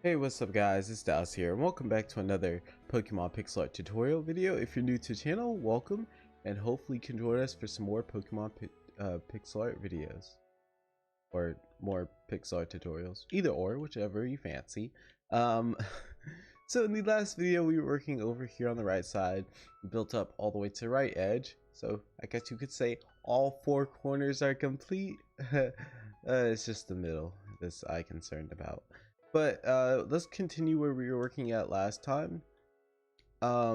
Hey, what's up guys, it's Dallas here and welcome back to another Pokemon pixel art tutorial video. If you're new to the channel, welcome, and hopefully you can join us for some more Pokemon pixel art videos. Or more pixel art tutorials. Either or, whichever you fancy. So in the last video we were working over here on the right side, built up all the way to the right edge. So I guess you could say all four corners are complete. It's just the middle this I'm concerned about. But let's continue where we were working at last time. I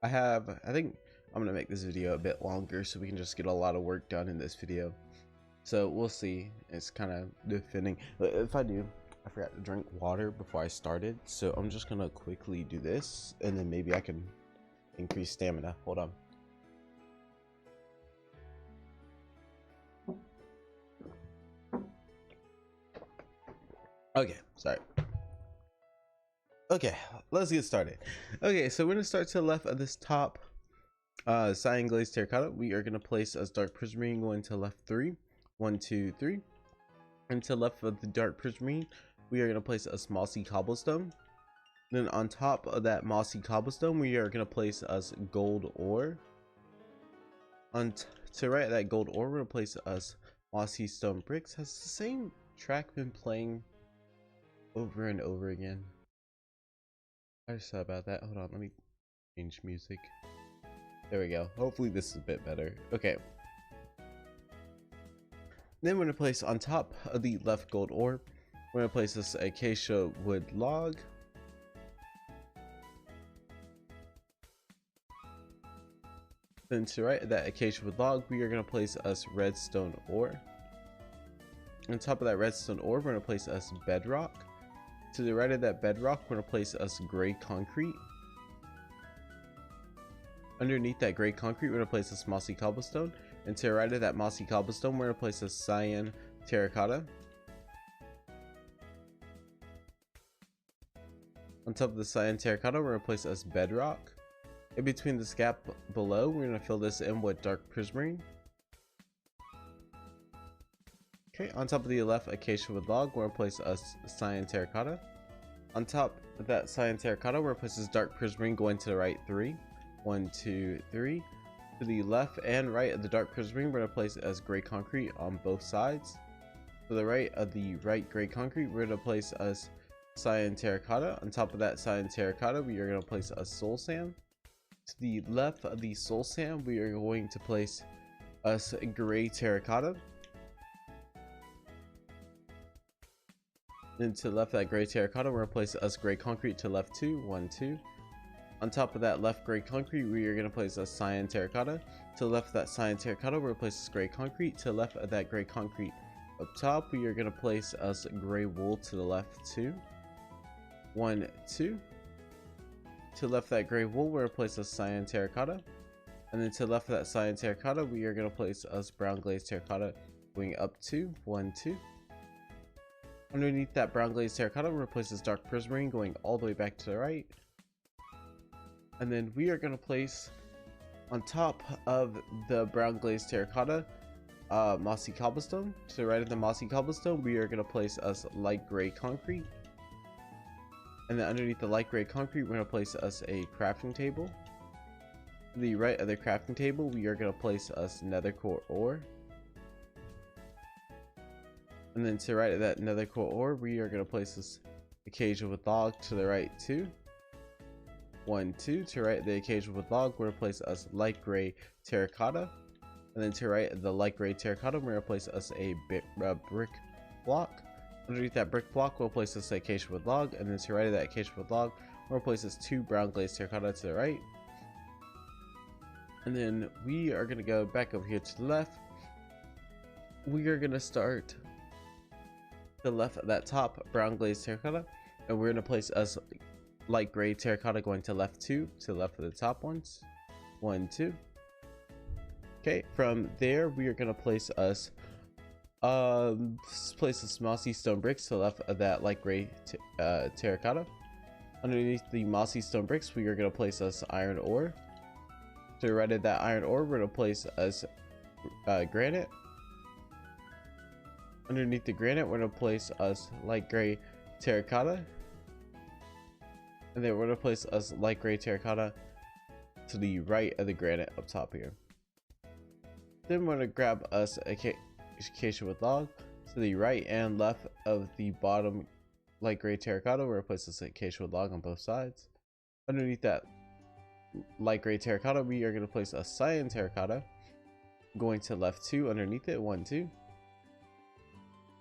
think I'm gonna make this video a bit longer so we can just get a lot of work done in this video. So we'll see. It's kind of defending. If I do, I forgot to drink water before I started, so I'm just gonna quickly do this and then maybe I can increase stamina. Hold on. Okay, sorry. Okay, let's get started. Okay, so we're gonna start to the left of this top cyan glazed terracotta. We are gonna place as dark prismarine going to left 3. 1, 2, 3. And to the left of the dark prismarine, we are gonna place a mossy cobblestone. Then on top of that mossy cobblestone, we are gonna place us gold ore. On to the right of that gold ore, we're gonna place us mossy stone bricks. Has the same track been playing over and over again? I just thought about that. Hold on, let me change music. There we go. Hopefully this is a bit better. Okay. Then we're gonna place on top of the left gold ore, we're gonna place this acacia wood log. Then to the right of that acacia wood log, we are gonna place us redstone ore. On top of that redstone ore, we're gonna place us bedrock. To the right of that bedrock, we're gonna place us gray concrete. Underneath that gray concrete, we're gonna place us mossy cobblestone. And to the right of that mossy cobblestone, we're gonna place a cyan terracotta. On top of the cyan terracotta, we're gonna place us bedrock. In between this gap below, we're gonna fill this in with dark prismarine. Okay, on top of the left acacia wood log, we're gonna place us cyan terracotta. On top of that cyan terracotta, we're gonna place this dark prismarine going to the right 3. 1, 2, 3. To the left and right of the dark prismarine, we're gonna place it as gray concrete on both sides. To the right of the right gray concrete, we're gonna place us cyan terracotta. On top of that cyan terracotta, we are gonna place us soul sand. To the left of the soul sand, we are going to place us gray terracotta. Then to the left of that gray terracotta, we're gonna place us gray concrete to left 2. 1, 2. On top of that left gray concrete, we are gonna place us cyan terracotta. To the left of that cyan terracotta, we're gonna place us gray concrete. To the left of that gray concrete up top, we are gonna place us gray wool to the left 2. 1, 2. To the left of that gray wool, we're gonna place us cyan terracotta. And then to the left of that cyan terracotta, we are gonna place us brown glazed terracotta going up 2. 1, 2. Underneath that brown glazed terracotta, we're gonna place this dark prismarine going all the way back to the right. And then we are gonna place on top of the brown glazed terracotta mossy cobblestone. To the right of the mossy cobblestone, we are gonna place us light gray concrete. And then underneath the light gray concrete, we're gonna place us a crafting table. To the right of the crafting table, we are gonna place us nether core ore. And then to the right of that nether core ore, we are gonna place this acacia wood log to the right 2. 1, 2. To the right of the acacia wood log, we're gonna place us light gray terracotta. And then to the right of the light gray terracotta, we're gonna place us a brick block. Underneath that brick block, we'll place this acacia wood log. And then to the right of that acacia wood log, we're gonna place this 2 brown glazed terracotta to the right. And then we are gonna go back over here to the left. We are gonna start to the left of that top brown glazed terracotta, and we're gonna place us light gray terracotta going to left 2 to the left of the top ones. 1, 2. Okay, from there we are gonna place us some mossy stone bricks to the left of that light gray terracotta. Underneath the mossy stone bricks, we are gonna place us iron ore. To the right of that iron ore, we're gonna place us granite. Underneath the granite, we're gonna place us light gray terracotta, and then we're going to place us light gray terracotta to the right of the granite up top here. Then we're going to grab us a acacia wood log to the right and left of the bottom light gray terracotta. We're going to place this acacia wood log on both sides. Underneath that light gray terracotta, we are going to place a cyan terracotta going to left 2 underneath it, 1 2.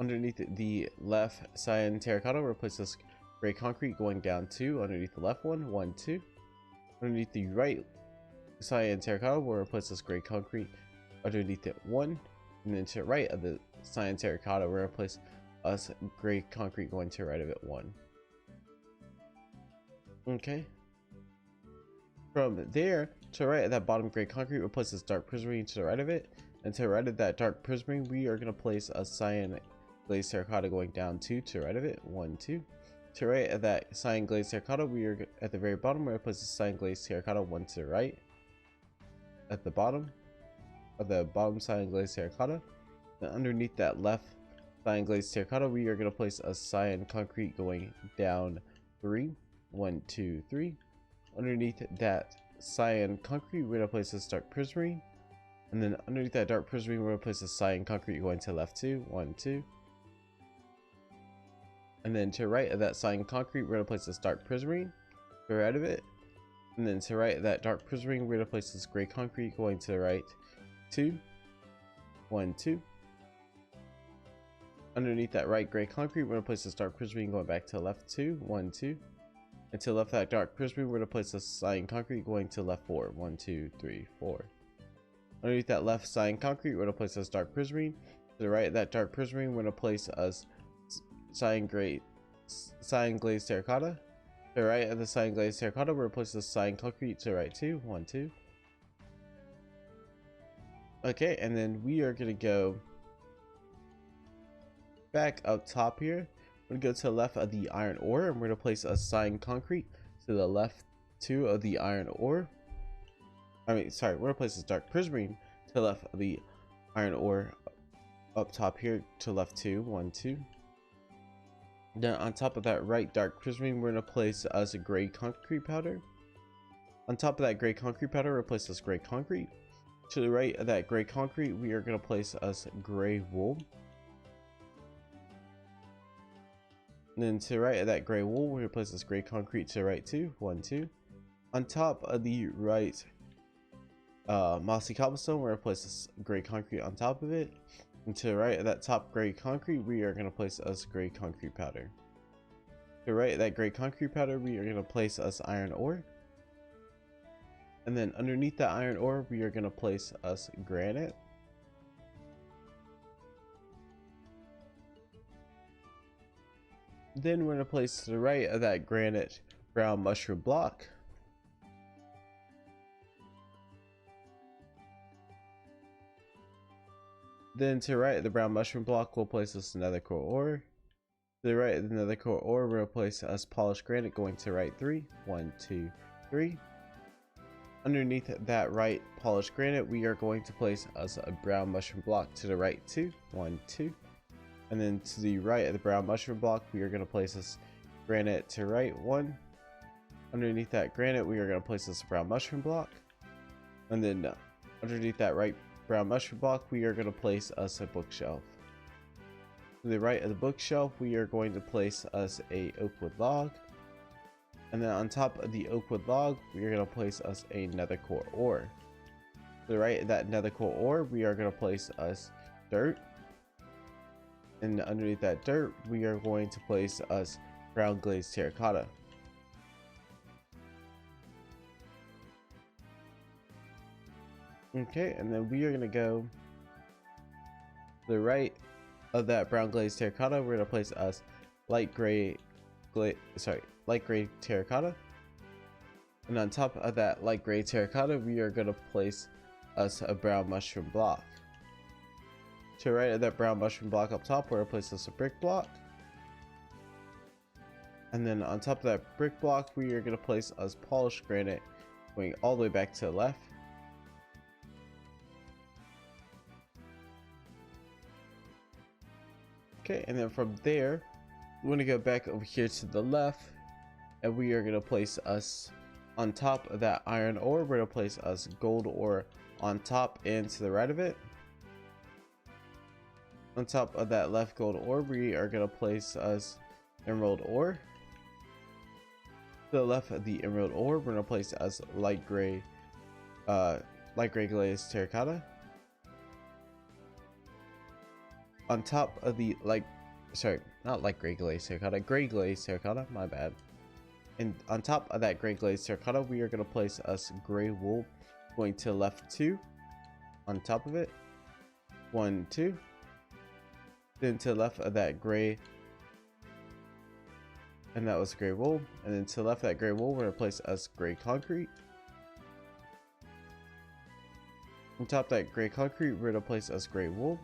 Underneath the left cyan terracotta, we'll place this gray concrete going down 2 underneath the left one, 1 2. Underneath the right cyan terracotta, we'll replace this gray concrete underneath it, 1. And then to the right of the cyan terracotta, we're going to place us gray concrete going to the right of it, 1. Okay. From there to the right of that bottom gray concrete, we'll place this dark prismarine to the right of it. And to the right of that dark prismarine, we are going to place a cyan glazed terracotta going down 2 to the right of it, 1 2. To the right of that cyan glazed terracotta, we are at the very bottom. We're going to place the cyan glazed terracotta 1 to the right. At the bottom of the bottom cyan glazed terracotta. Then underneath that left cyan glazed terracotta, we are going to place a cyan concrete going down 3, 1 2 3. Underneath that cyan concrete, we're going to place this dark prismarine. And then underneath that dark prismarine, we're going to place a cyan concrete going to left 2, 1 2. And then to the right of that cyan concrete, we're going to place this dark prismarine to the right of it. And then to the right of that dark prismarine, we're going to place this gray concrete going to the right 2, 1 2. Underneath that right gray concrete, we're going to place this dark prismarine going back to the left 2, 1 2. And to the left of that dark prismarine, we're going to place this cyan concrete going to left 4, 1 2 3 4. Underneath that left cyan concrete, we're going to place this dark prismarine. To the right of that dark prismarine, we're going to place us cyan glazed terracotta. To the right of the cyan glazed terracotta, we're going to place this cyan concrete to the right 2, 1 2. Okay, and then we are going to go back up top here. We're going to go to the left of the iron ore, and we're going to place a cyan concrete to the left 2 of the iron ore. We're going to place this dark prismarine to the left of the iron ore up top here to left 2, 1 2. Then on top of that right dark prismarine, we're going to place us a gray concrete powder. On top of that gray concrete powder, we'll place this gray concrete. To the right of that gray concrete, we are going to place us gray wool. And then to the right of that gray wool, we're going to place this gray concrete to the right 2, 1 2. On top of the right mossy cobblestone, we're going to place this gray concrete on top of it. And to the right of that top gray concrete, we are going to place us gray concrete powder. To the right of that gray concrete powder, we are going to place us iron ore. And then underneath that iron ore, we are going to place us granite. Then we're going to place to the right of that granite brown mushroom block. Then to the right of the brown mushroom block, we'll place us nether core ore. To the right of the nether core ore, we'll place us polished granite going to right 3, 1 2 3. Underneath that right polished granite, we are going to place us a brown mushroom block to the right 2, 1 2. And then to the right of the brown mushroom block, we are going to place this granite to right 1. Underneath that granite, we are going to place this brown mushroom block. And then underneath that right brown mushroom block, we are going to place us a bookshelf. To the right of the bookshelf, we are going to place us a oak wood log. And then on top of the oak wood log, we are going to place us a nether core ore. To the right of that nether core ore, we are going to place us dirt. And underneath that dirt, we are going to place us brown glazed terracotta. Okay, and then we are going to go to the right of that brown glazed terracotta. We're going to place us light gray terracotta. And on top of that light gray terracotta, we are going to place us a brown mushroom block. To the right of that brown mushroom block up top, we're going to place us a brick block. And then on top of that brick block, we are going to place us polished granite going all the way back to the left. Okay, and then from there, we're gonna go back over here to the left, and we are gonna place us on top of that iron ore. We're gonna place us gold ore on top and to the right of it. On top of that left gold ore, we are gonna place us emerald ore. To the left of the emerald ore, we're gonna place us light gray glazed terracotta. On top of the not light gray glazed terracotta, gray glazed terracotta, my bad. And on top of that gray glazed terracotta, we are gonna place us gray wool, going to left 2 on top of it. 1, 2. Then to the left of that gray, and that was gray wool. And then to the left of that gray wool, we're gonna place us gray concrete. On top of that gray concrete, we're gonna place us gray wool.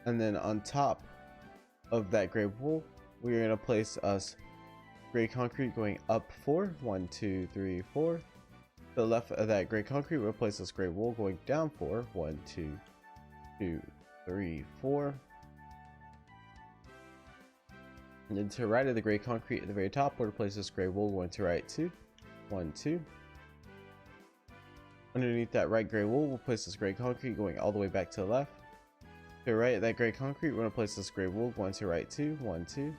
And then on top of that gray wool, we're gonna place us gray concrete going up 4. 1, 2, 3, 4. To the left of that gray concrete, we'll place us gray wool going down 4. 1, 2, 3, 4. And then to the right of the gray concrete at the very top, we're gonna place this gray wool going to right 2. 1, 2. Underneath that right gray wool, we'll place this gray concrete going all the way back to the left. To the right of that gray concrete, we're gonna place this gray wool going to right 2. 1, 2.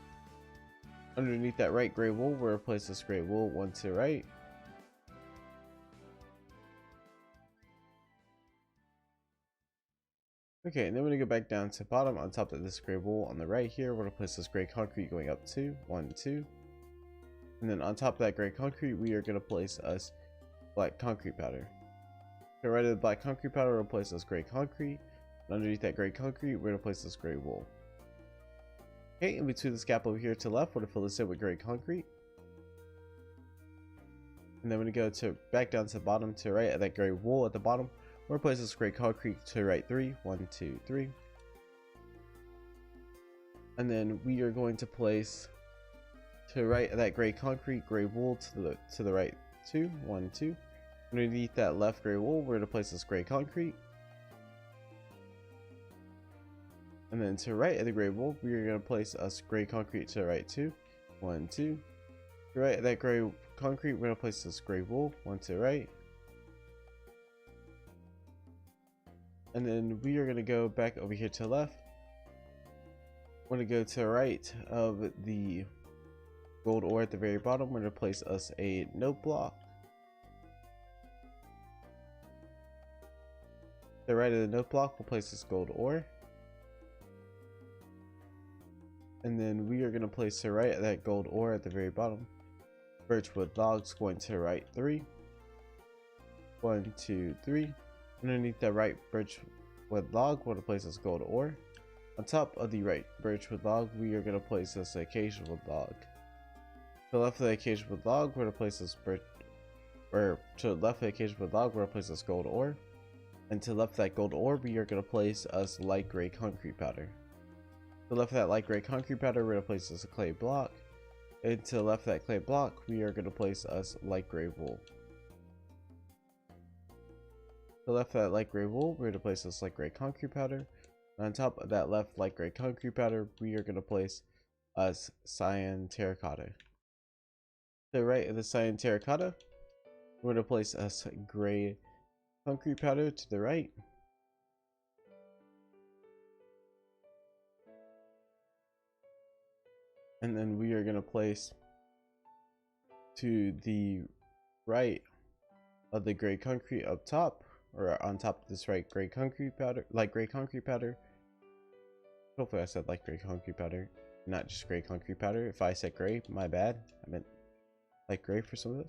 Underneath that right gray wool, we're gonna place this gray wool 1 to the right. Okay, and then we're gonna go back down to bottom. On top of this gray wool on the right here, we're gonna place this gray concrete going up 2. 1, 2. And then on top of that gray concrete, we are gonna place us black concrete powder. To the right of the black concrete powder, we're gonna place this gray concrete. And underneath that gray concrete, we're gonna place this gray wool. Okay, in between this gap over here to the left, we're gonna fill this in with gray concrete. And then we're gonna go back down to the bottom to the right of that gray wool at the bottom. We're gonna place this gray concrete to the right 3. 1, 2, 3. And then we are going to place to the right of that gray concrete, gray wool to the right 2. 1, 2. Underneath that left gray wool, we're gonna place this gray concrete. And then to the right of the gray wool, we are gonna place us gray concrete to the right 2. 1, 2. To the right of that gray concrete, we're gonna place this gray wool 1 to the right. And then we are gonna go back over here to the left. We're gonna go to the right of the gold ore at the very bottom. We're gonna place us a note block. To the right of the note block, we'll place this gold ore. And then we are gonna place to the right of that gold ore at the very bottom. Birchwood logs going to the right 3. 1, 2, 3. Underneath that right birchwood log, we're gonna place this gold ore. On top of the right birchwood log, we are gonna place this acacia wood log. To the left of the acacia wood log, we're gonna place this gold ore. And to the left of that gold ore, we are gonna place us light gray concrete powder. To the left of that light gray concrete powder, we're gonna place us a clay block. And to the left of that clay block, we are gonna place us light gray wool. To the left of that light gray wool, we're gonna place this light gray concrete powder. And on top of that left light gray concrete powder, we are gonna place us cyan terracotta. To the right of the cyan terracotta, we're gonna place us gray concrete powder to the right. And then we are gonna place to the right of the gray concrete up top, or on top of this right gray concrete powder, light gray concrete powder. Hopefully I said light gray concrete powder, not just gray concrete powder. If I said gray, my bad. I meant light gray for some of this.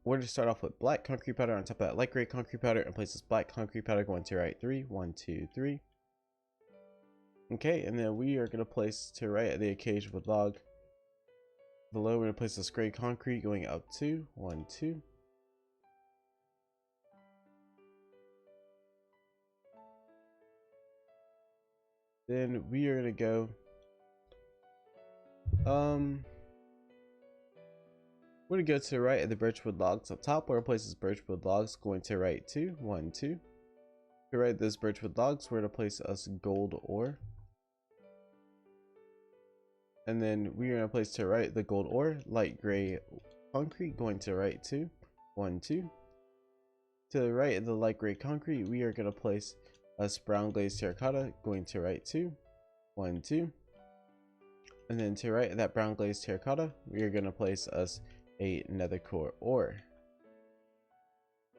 We're going to start off with black concrete powder on top of that light gray concrete powder and place this black concrete powder going to right 3. 1, 2, 3. Okay, and then we are going to place to right of the acacia wood log. Below, we're going to place this gray concrete going up 2. 1, 2. Then we are going to go we're going to go to the right of the birchwood logs up top. We're going to place this birchwood logs going to right 2. 1, 2. To right of those birchwood logs, we're going to place us gold ore. And then we are going to place to right the gold ore, light gray concrete, going to right 2, 1, 2. To the right of the light gray concrete, we are going to place us brown glazed terracotta, going to right 2, 1, 2. And then to right of that brown glazed terracotta, we are going to place us a nether core ore.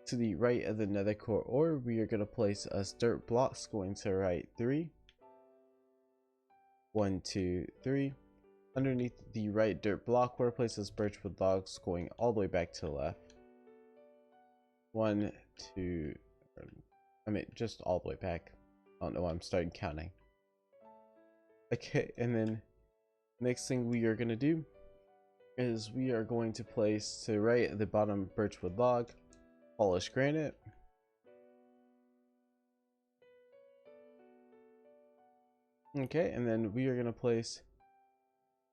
To the right of the nether core ore, we are going to place us dirt blocks, going to right 3, 1, 2, 3. Underneath the right dirt block, we're going to place us birchwood logs, going all the way back to the left. 1, 2, I mean just all the way back. I don't know why I'm starting counting. Okay, and then next thing we are going to do is we are going to place to the right at the bottom birchwood log, polished granite. Okay, and then we are going to place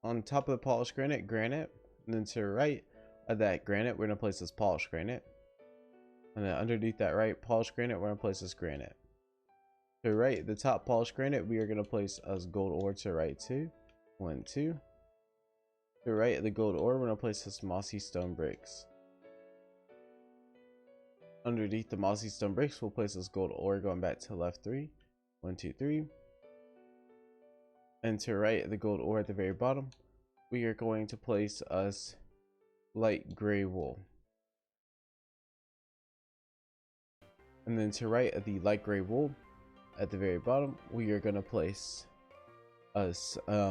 on top of the polished granite, granite. And then to the right of that granite, we're going to place this polished granite. And then underneath that right polished granite, we're going to place this granite. To the right, the top polished granite, we are going to place us gold ore to the right 2, 1, 2. To the right of the gold ore, we're going to place this mossy stone bricks. Underneath the mossy stone bricks, we'll place this gold ore going back to the left 3, 1, 2, 3. And to the right of the gold ore at the very bottom, we are going to place us light gray wool. And then to the right of the light gray wool at the very bottom, we are going to place us we're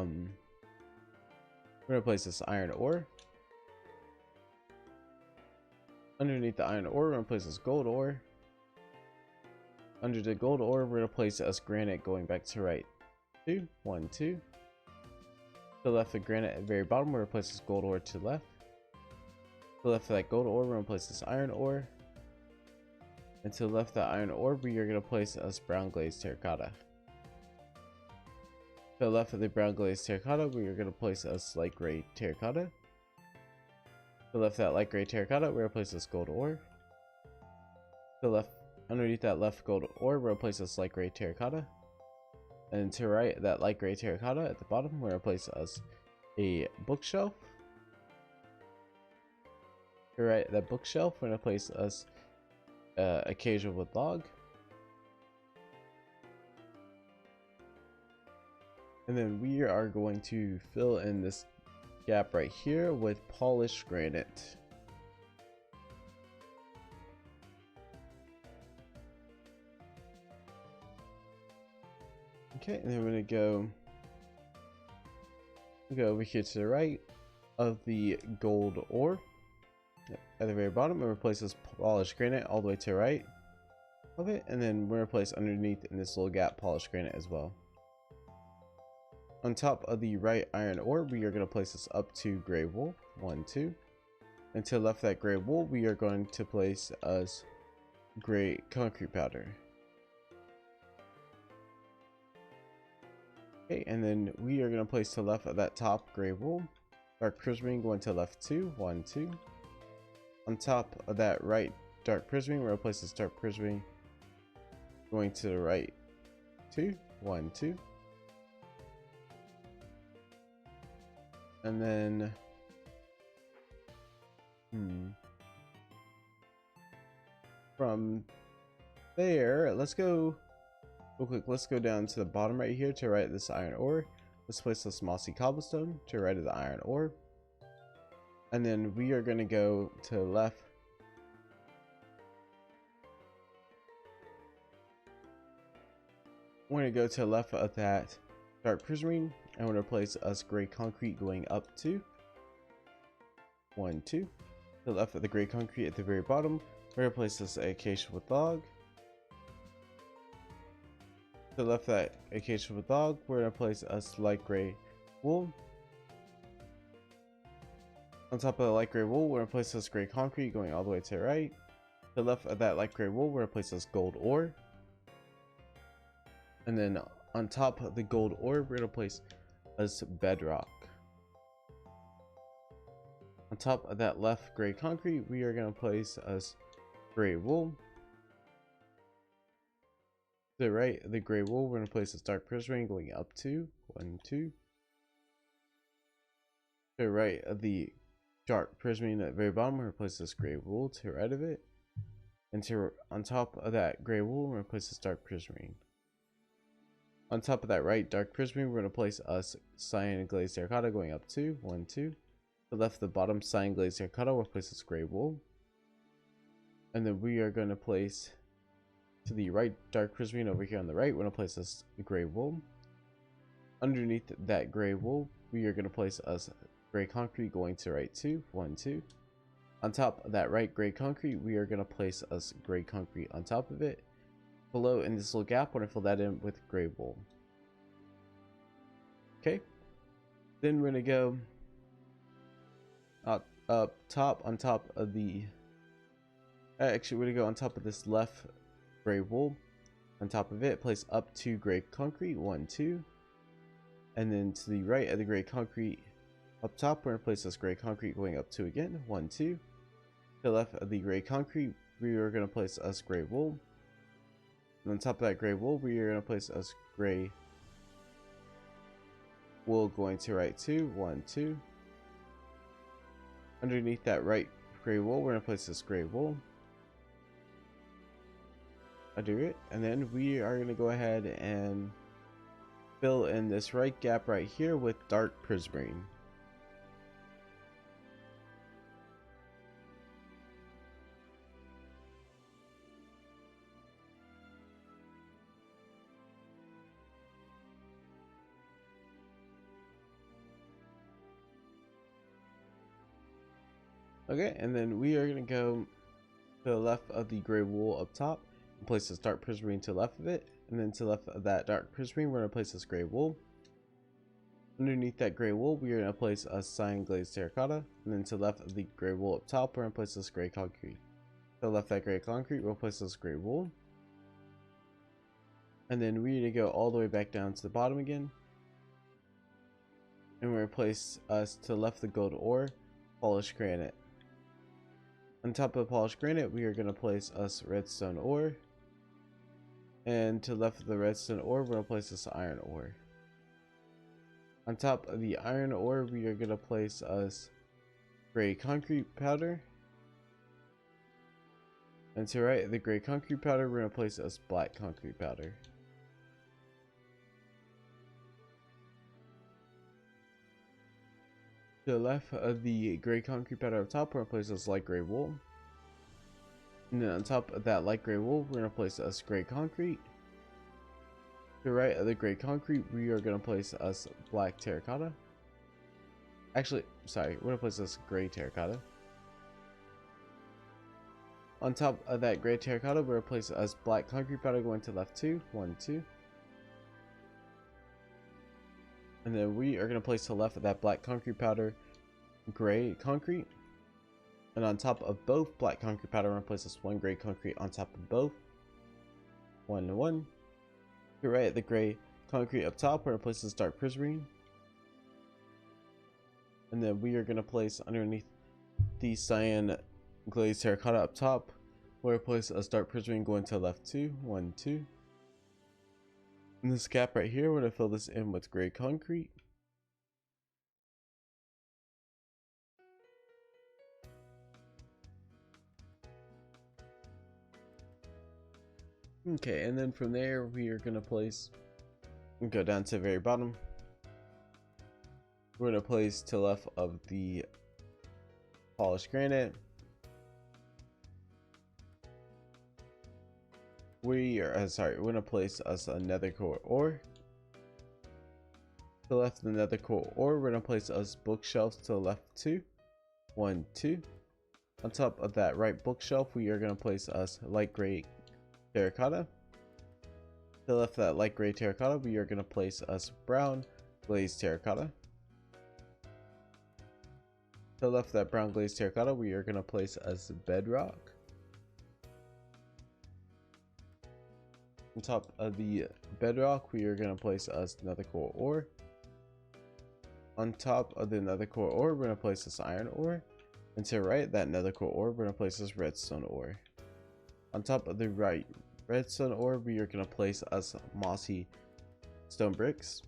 going to place this iron ore. Underneath the iron ore, we're going to place this gold ore. Under the gold ore, we're going to place us granite going back to right 2, 1, 2. To the left of granite at the very bottom, we're going to place this gold ore to the left. To the left of that gold ore, we're going to place this iron ore. And to the left of that iron ore, we are going to place us brown glazed terracotta. To the left of the brown glazed terracotta, we are going to place us light gray terracotta. To the left of that light gray terracotta, we're going to place this gold ore. To the left, underneath that left gold ore, we're going to place this light gray terracotta. And to the right, that light gray terracotta at the bottom, we're going to place us a bookshelf. To the right, that bookshelf, we're going to place us a casual wood log. And then we are going to fill in this gap right here with polished granite. Okay, and then we're gonna go over here to the right of the gold ore at the very bottom, and replace this polished granite all the way to the right of it, and then we're gonna place underneath in this little gap polished granite as well. On top of the right iron ore, we are going to place this up to gray wool, 1, 2. And to the left of that gray wool, we are going to place us gray concrete powder. Okay, and then we are going to place to the left of that top gray wool, dark prismarine going to the left 2, 1, 2. On top of that right dark prismarine, we're going to place this dark prismarine going to the right 2, 1, 2. And then from there, let's go real quick. Let's go down to the bottom right here to the right of this iron ore. Let's place this mossy cobblestone to the right of the iron ore. And then we are going to go to the left. We're going to go to the left of that dark prismarine, and we're going to place us gray concrete going up to 1, 2. To the left of the gray concrete at the very bottom, we're going to place this acacia wood log. To the left of that acacia wood log, we're going to place us light gray wool. On top of the light gray wool, we're going to place this gray concrete going all the way to the right. To the left of that light gray wool, we're going to place this gold ore. And then on top of the gold ore, we're going to place us bedrock. On top of that left gray concrete, we are going to place us gray wool. To the right of the gray wool, we're going to place this dark prismarine going up to 1, 2. To the right of the dark prismarine at the very bottom, we're going to place this gray wool to the right of it. And on top of that gray wool, we're going to place this dark prismarine. On top of that right dark prismarine, we're going to place us cyan glazed terracotta going up 2, 1, 2. To the left of the bottom cyan glazed terracotta, we'll place this gray wool. And then we are going to place to the right dark prismarine over here on the right, we're going to place this gray wool. Underneath that gray wool, we are going to place us gray concrete going to right 2, 1, 2. On top of that right gray concrete, we are going to place us gray concrete on top of it. Below in this little gap, we're going to fill that in with gray wool. Okay. Then we're going to go up top on top of the... actually, we're going to go on top of this left gray wool. On top of it, place up 2 gray concrete, 1, 2. And then to the right of the gray concrete up top, we're going to place this gray concrete going up 2 again, 1, 2. To the left of the gray concrete, we are going to place us gray wool. And on top of that gray wool, we are going to place us gray wool going to right 2, 1, 2. Underneath that right gray wool, we're going to place this gray wool. I do it. And then we are going to go ahead and fill in this right gap right here with dark prismarine. Okay, and then we are going to go to the left of the gray wool up top and place this dark prismarine to the left of it. And then to the left of that dark prismarine, we're going to place this gray wool. Underneath that gray wool, we are going to place a cyan glazed terracotta. And then to the left of the gray wool up top, we're going to place this gray concrete. To the left of that gray concrete, we'll place this gray wool. And then we need to go all the way back down to the bottom again. And we're going to place us to the left of the gold ore, polished granite. On top of the polished granite, we are going to place us redstone ore. And to the left of the redstone ore, we're going to place this iron ore. On top of the iron ore, we are going to place us gray concrete powder. And to the right of the gray concrete powder, we're going to place us black concrete powder. To the left of the gray concrete powder up top, we're going to place us light gray wool. And then on top of that light gray wool, we're going to place us gray concrete. To the right of the gray concrete, we are going to place us black terracotta. Actually, sorry, we're going to place us gray terracotta. On top of that gray terracotta, we're going to place us black concrete powder going to left 2, 1, 2. And then we are going to place to the left of that black concrete powder gray concrete. And on top of both black concrete powder, we're going to place this 1 gray concrete on top of both. 1, 1. To the right of the gray concrete up top, we're going to place this dark prismarine. And then we are going to place underneath the cyan glazed terracotta up top, we're going to place a dark prismarine going to the left 2, 1, 2. In this gap right here, we're going to fill this in with gray concrete. Okay, and then from there, we are going to place, go down to the very bottom. We're going to place to the left of the polished granite. We're going to place us a nether core ore. To the left of the nether core ore, we're going to place us bookshelves to the left 2, 1, 2. On top of that right bookshelf, we are going to place us light gray terracotta. To the left of that light gray terracotta, we are going to place us brown glazed terracotta. To the left of that brown glazed terracotta, we are going to place us bedrock. On top of the bedrock, we are going to place us nether core ore. On top of the nether core ore, we're going to place this iron ore. And to the right, that nether core ore, we're going to place this redstone ore. On top of the right redstone ore, we are going to place us mossy stone bricks.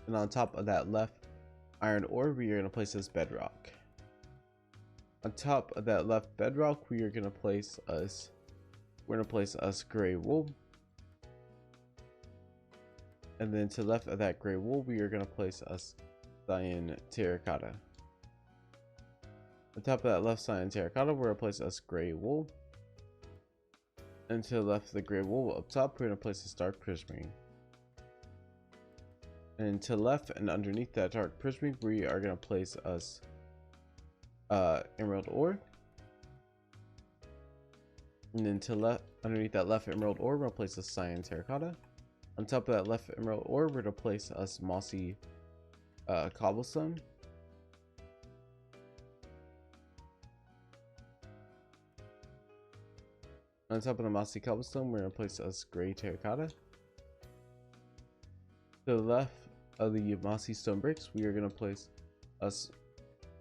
And on top of that left iron ore, we are going to place as bedrock. On top of that left bedrock, we are going to place us gray wool. And then to the left of that gray wool, we are going to place us cyan terracotta. On top of that left cyan terracotta, we're going to place us gray wool. And to the left of the gray wool up top, we're going to place this dark prismarine. And to the left and underneath that dark prismarine, we are going to place us emerald ore. And then to left, underneath that left emerald ore, we're going to place us cyan terracotta. On top of that left emerald ore, we're going to place us mossy cobblestone. On top of the mossy cobblestone, we're going to place us gray terracotta. To the left of the mossy stone bricks, we are going to place us,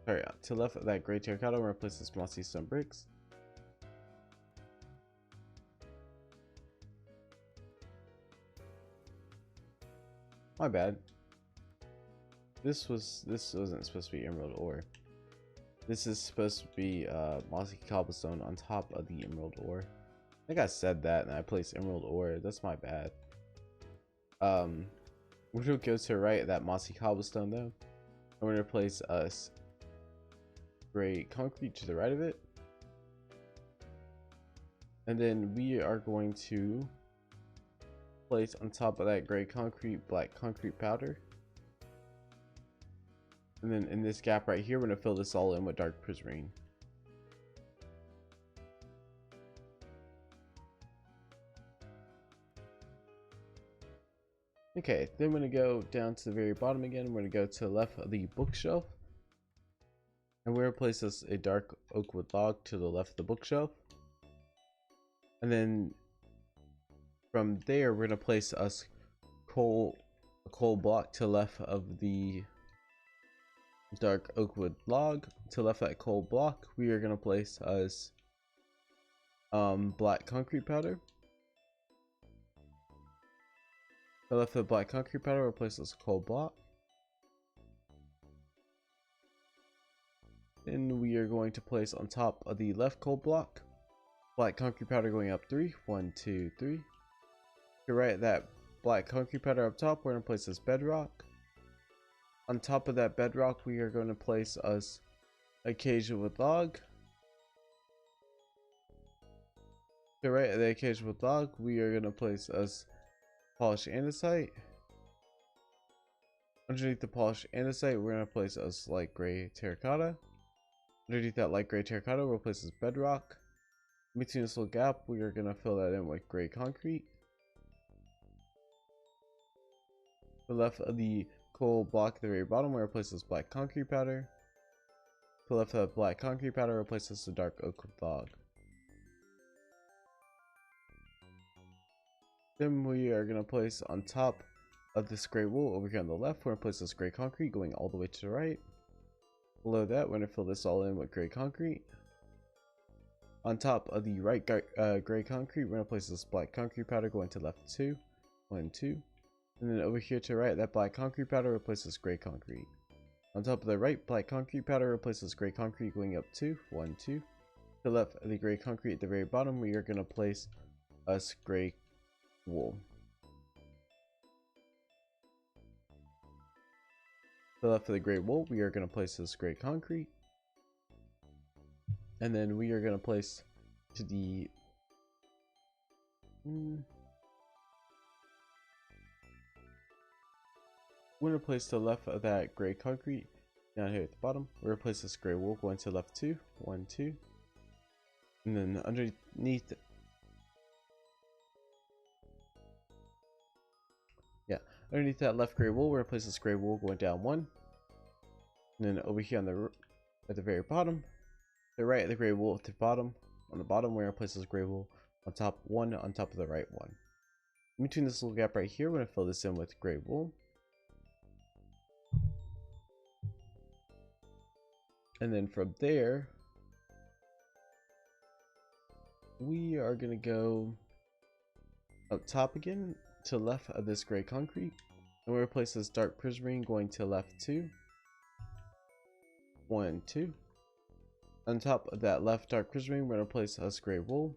to the left of that gray terracotta, we're going to place this mossy stone bricks. My bad. This wasn't supposed to be emerald ore. This is supposed to be mossy cobblestone on top of the emerald ore. I think I said that and I placed emerald ore. That's my bad. We're gonna go to the right of that mossy cobblestone though. I'm gonna place us gray concrete to the right of it. And then we are going to place on top of that gray concrete black concrete powder. And then in this gap right here, we're gonna fill this all in with dark prismarine. Okay, then we're gonna go down to the very bottom again. We're gonna go to the left of the bookshelf. And we're gonna place this a dark oak wood log to the left of the bookshelf. And then from there, we're gonna place us a coal block to the left of the dark oak wood log. To the left of that coal block, we are gonna place us black concrete powder. To the left of the black concrete powder, we'll place us a coal block. Then we are going to place on top of the left coal block black concrete powder going up 3. 1, 2, 3. To the right of that black concrete powder up top, we're going to place this bedrock. On top of that bedrock, we are going to place us acacia wood log. To the right of the acacia wood log, we are going to place us polished andesite. Underneath the polished andesite, we're going to place us light gray terracotta. Underneath that light gray terracotta, we'll place this bedrock. In between this little gap, we are going to fill that in with gray concrete. To the left of the coal block at the very bottom, we're going to place this black concrete powder. To the left of the black concrete powder, we'll place this dark oak log. Then we are going to place on top of this gray wool over here on the left, we're going to place this gray concrete going all the way to the right. Below that, we're going to fill this all in with gray concrete. On top of the right gray concrete, we're going to place this black concrete powder going to left 2. 1, 2. And then over here to the right, that black concrete powder replaces gray concrete. On top of the right black concrete powder replaces gray concrete going up 2. 1, 2. To the left of the gray concrete at the very bottom, we are going to place us gray wool. To the left of the gray wool, we are going to place this gray concrete. And then we are going to place to the we're going to place to the left of that gray concrete down here at the bottom. We're going to place this gray wool going to the left 2. 1, 2. And then underneath underneath that left gray wool, we're going to place this gray wool going down 1. And then over here on at the very bottom, the right of the gray wool at the bottom, on the bottom, we're going to place this gray wool on top 1 on top of the right one. In between this little gap right here, we're going to fill this in with gray wool. And then from there, we are going to go up top again to the left of this gray concrete. And we're going to place this dark prismarine going to left 2. 1, 2. On top of that left dark prismarine, we're going to place us gray wool.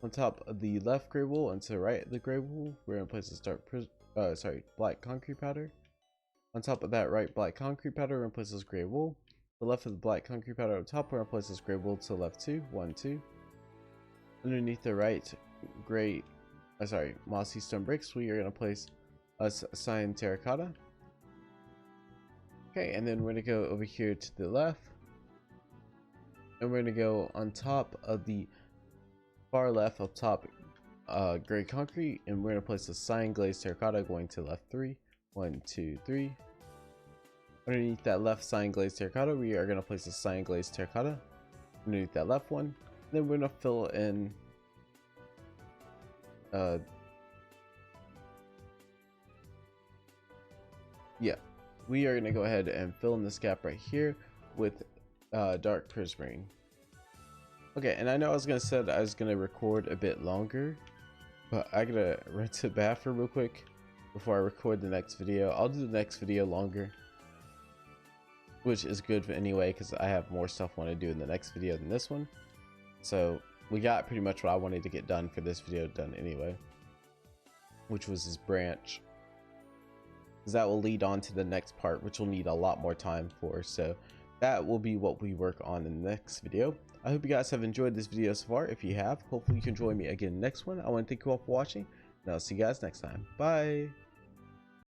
On top of the left gray wool and to the right of the gray wool, we're going to place this black concrete powder. On top of that right black concrete powder, we're going to place this gray wool. To the left of the black concrete powder on top, we're going to place this gray wool to the left too. 1, 2. Underneath the right gray, mossy stone bricks, we are going to place us cyan terracotta. Okay, and then we're going to go over here to the left. And we're going to go on top of the far left up top gray concrete, and we're going to place the cyan glazed terracotta going to left 3. 1, 2, 3. Underneath that left cyan glazed terracotta, we are going to place the cyan glazed terracotta underneath that left one. Then we're going to fill in we are going to go ahead and fill in this gap right here with dark prismarine. Okay, and I know I was going to say that I was going to record a bit longer, but I gotta run to the bathroom real quick before I record the next video. I'll do the next video longer, which is good anyway because I have more stuff I want to do in the next video than this one. So we got pretty much what I wanted to get done for this video done anyway, which was this branch, because that will lead on to the next part, which will need a lot more time for. So that will be what we work on in the next video. I hope you guys have enjoyed this video so far. If you have, hopefully you can join me again next one. I want to thank you all for watching, and I'll see you guys next time. Bye.